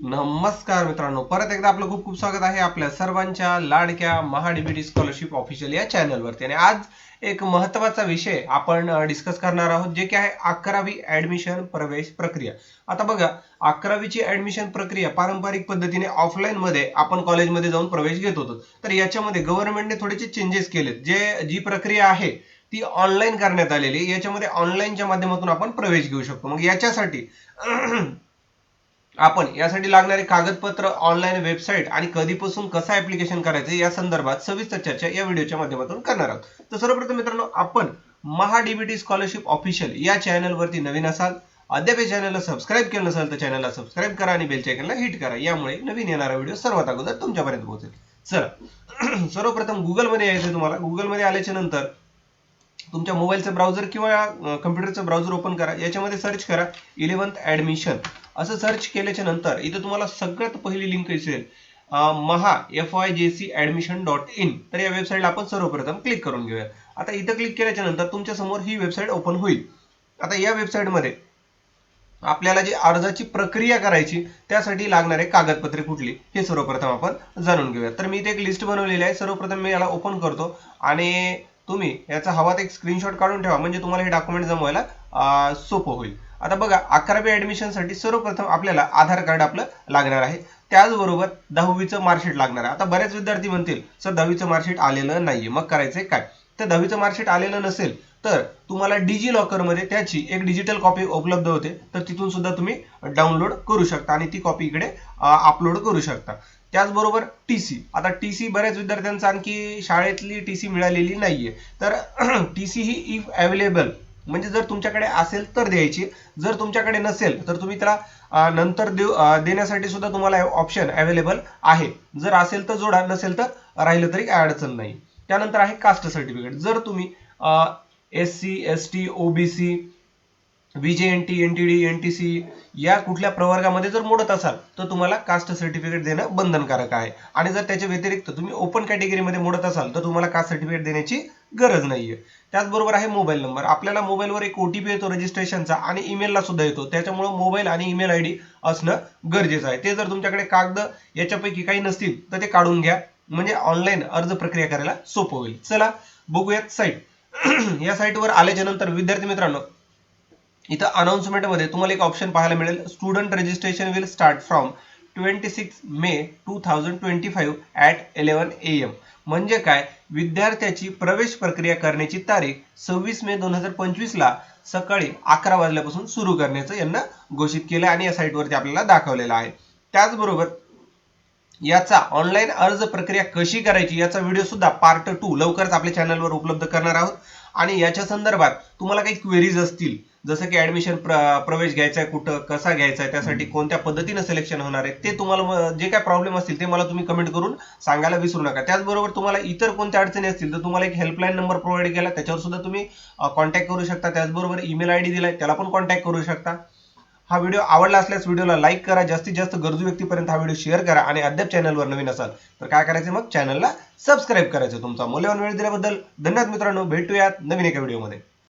नमस्कार मित्रांनो, परत एकदा आपलं खूप खूप स्वागत आहे आपल्या सर्वांच्या लाडक्या महाडीबीटी स्कॉलरशिप ऑफिशियल या चॅनलवरती। आणि आज एक महत्त्वाचा विषय आपण डिस्कस करणार आहोत, जे की आहे 11वी ऍडमिशन प्रवेश प्रक्रिया। आता बघा, 11वीची ऍडमिशन प्रक्रिया पारंपरिक पद्धतीने ऑफलाईन मध्ये आपण कॉलेजमध्ये जाऊन प्रवेश घेत होतो, तर याच्यामध्ये गव्हर्नमेंटने थोडेसे चेंजेस केलेत। जी प्रक्रिया आहे ती ऑनलाईन करण्यात आलेली। याच्यामध्ये ऑनलाईनच्या माध्यमातून आपण प्रवेश घेऊ शकतो। मग याच्यासाठी आपण यासाठी लागणारे कागदपत्र, ऑनलाईन वेबसाईट आणि कधीपासून कसं ऍप्लिकेशन करायचं या संदर्भात सविस्तर चर्चा या व्हिडिओच्या माध्यमातून करणार आहोत। तर सर्वप्रथम मित्रांनो, आपण महाडीबीटी स्कॉलरशिप ऑफिशियल या चॅनलवरती नवीन असाल, अद्याप या चॅनलला सबस्क्राईब केलं नसेल तर चॅनलला सबस्क्राईब करा आणि बेल आयकॉनला हिट करा, यामुळे नवीन येणारा व्हिडिओ सर्वात अगोदर तुमच्यापर्यंत पोहोचेल। चला सर्वप्रथम गुगलमध्ये यायचं। तुम्हाला गुगलमध्ये आल्याच्या नंतर तुमच्या मोबाईलचं ब्राउझर किंवा कम्प्युटरचं ब्राउझर ओपन करा। याच्यामध्ये सर्च करा 11th ऍडमिशन असं सर्च केल्याच्या नंतर इथं तुम्हाला सगळ्यात पहिली लिंक दिसेल FYJCadmission.in। तर या वेबसाईटला आपण सर्वप्रथम क्लिक करून घेऊया। आता इथं क्लिक केल्याच्या नंतर तुमच्या समोर ही वेबसाईट ओपन होईल। आता या वेबसाईटमध्ये आपल्याला जी अर्जाची प्रक्रिया करायची त्यासाठी लागणारे कागदपत्रे कुठली हे सर्वप्रथम आपण जाणून घेऊया। तर मी इथे एक लिस्ट बनवलेली आहे। सर्वप्रथम मी याला ओपन करतो आणि तुम्ही याचा हवा एक स्क्रीनशॉट काढून ठेवा, म्हणजे तुम्हाला हे डॉक्युमेंट जमवायला सोपं होईल। आता बघा, 11वी ऍडमिशन साठी सर्वप्रथम आपल्याला आधार कार्ड आपलं लागणार आहे, त्याचबरोबर 10वीचं मार्कशीट लागणार आहे। आता बरेच विद्यार्थी म्हणतील सर 10वीचं मार्कशीट आलेलं नाहीये, मग करायचंय काय? तर 10वीचं मार्कशीट आलेलं नसेल तर तुम्हाला डिजी लॉकर मध्ये त्याची एक डिजिटल कॉपी उपलब्ध होते, तर तिथून सुद्धा तुम्ही डाउनलोड करू शकता आणि ती कॉपी इकडे अपलोड करू शकता। त्याचबरोबर टीसी, आता टीसी बऱ्याच विद्यार्थ्यांचा आणखी शाळेतली टीसी मिळालेली नाहीये, तर टीसी ही इफ अवेलेबल म्हणजे जर तुमच्याकडे असेल तर द्यायची, जर तुमच्याकडे नसेल तर तुम्ही त्याला नंतर देण्यासाठी सुद्धा तुम्हाला ऑप्शन अवेलेबल आहे। जर असेल तर जोडा, नसेल तर राहिलं तरी काय अडचण नाही। त्यानंतर आहे कास्ट सर्टिफिकेट। जर तुम्ही SC ST OBC VJNT NTD NTC या कुठल्या प्रवर्गामध्ये जर मोडत असाल तर तुम्हाला कास्ट सर्टिफिकेट देणं बंधनकारक आहे। आणि जर त्याच्या व्यतिरिक्त तुम्ही ओपन कॅटेगरीमध्ये मोडत असाल तर तुम्हाला कास्ट सर्टिफिकेट देण्याची गरज नाहीये। त्याचबरोबर आहे मोबाईल नंबर। आपल्याला मोबाईलवर एक OTP येतो रजिस्ट्रेशनचा आणि ईमेलला सुद्धा येतो, त्याच्यामुळे मोबाईल आणि ईमेल आयडी असणं गरजेचं आहे। ते जर तुमच्याकडे कागद याच्यापैकी काही नसतील तर ते काढून घ्या, म्हणजे ऑनलाईन अर्ज प्रक्रिया करायला सोपं होईल। चला बघूयात साईट। या साईटवर आल्याच्या नंतर विद्यार्थी मित्रांनो, इथं अनाउन्समेंट मध्ये तुम्हाला एक ऑप्शन पाहायला मिळेल, student registration will start from 26 may 2025 at 11 AM। म्हणजे काय, विद्यार्थ्याची प्रवेश प्रक्रिया करण्याची तारीख 26 मे 2025 ला सकाळी 11 वाजल्यापासून सुरू करण्याचं यांना घोषित केलं आणि या साईटवरती आपल्याला दाखवलेलं आहे। त्याचबरोबर याचा ऑनलाईन अर्ज प्रक्रिया कशी करायची याचा व्हिडिओ सुद्धा पार्ट 2 लवकरच आपल्या चॅनलवर उपलब्ध करणार आहोत। आणि याच्या संदर्भात तुम्हाला काही क्वेरीज असतील, जसं की ऍडमिशन प्रवेश घ्यायचा आहे कुठं, कसा घ्यायचा आहे, त्यासाठी कोणत्या पद्धतीने सिलेक्शन होणार आहे, ते तुम्हाला जे काय प्रॉब्लेम असतील ते मला तुम्ही कमेंट करून सांगायला विसरू नका। त्याचबरोबर तुम्हाला इतर कोणत्या अडचणी असतील तर तुम्हाला एक हेल्पलाईन नंबर प्रोव्हाइड केला, त्याच्यावर सुद्धा तुम्ही कॉन्टॅक्ट करू शकता। त्याचबरोबर ईमेल आयडी दिलाय, त्याला पण कॉन्टॅक्ट करू शकता। हा व्हिडिओ आवडला असल्यास व्हिडिओला लाईक करा, जास्तीत जास्त गरजू व्यक्तीपर्यंत हा व्हिडिओ शेअर करा आणि अद्याप चॅनलवर नवीन असाल तर काय करायचं, मग चॅनलला सबस्क्राईब करायचं। तुमचा मूल्यवान वेळ दिल्याबद्दल धन्यवाद मित्रांनो, भेटूयात नवीन एका व्हिडिओमध्ये।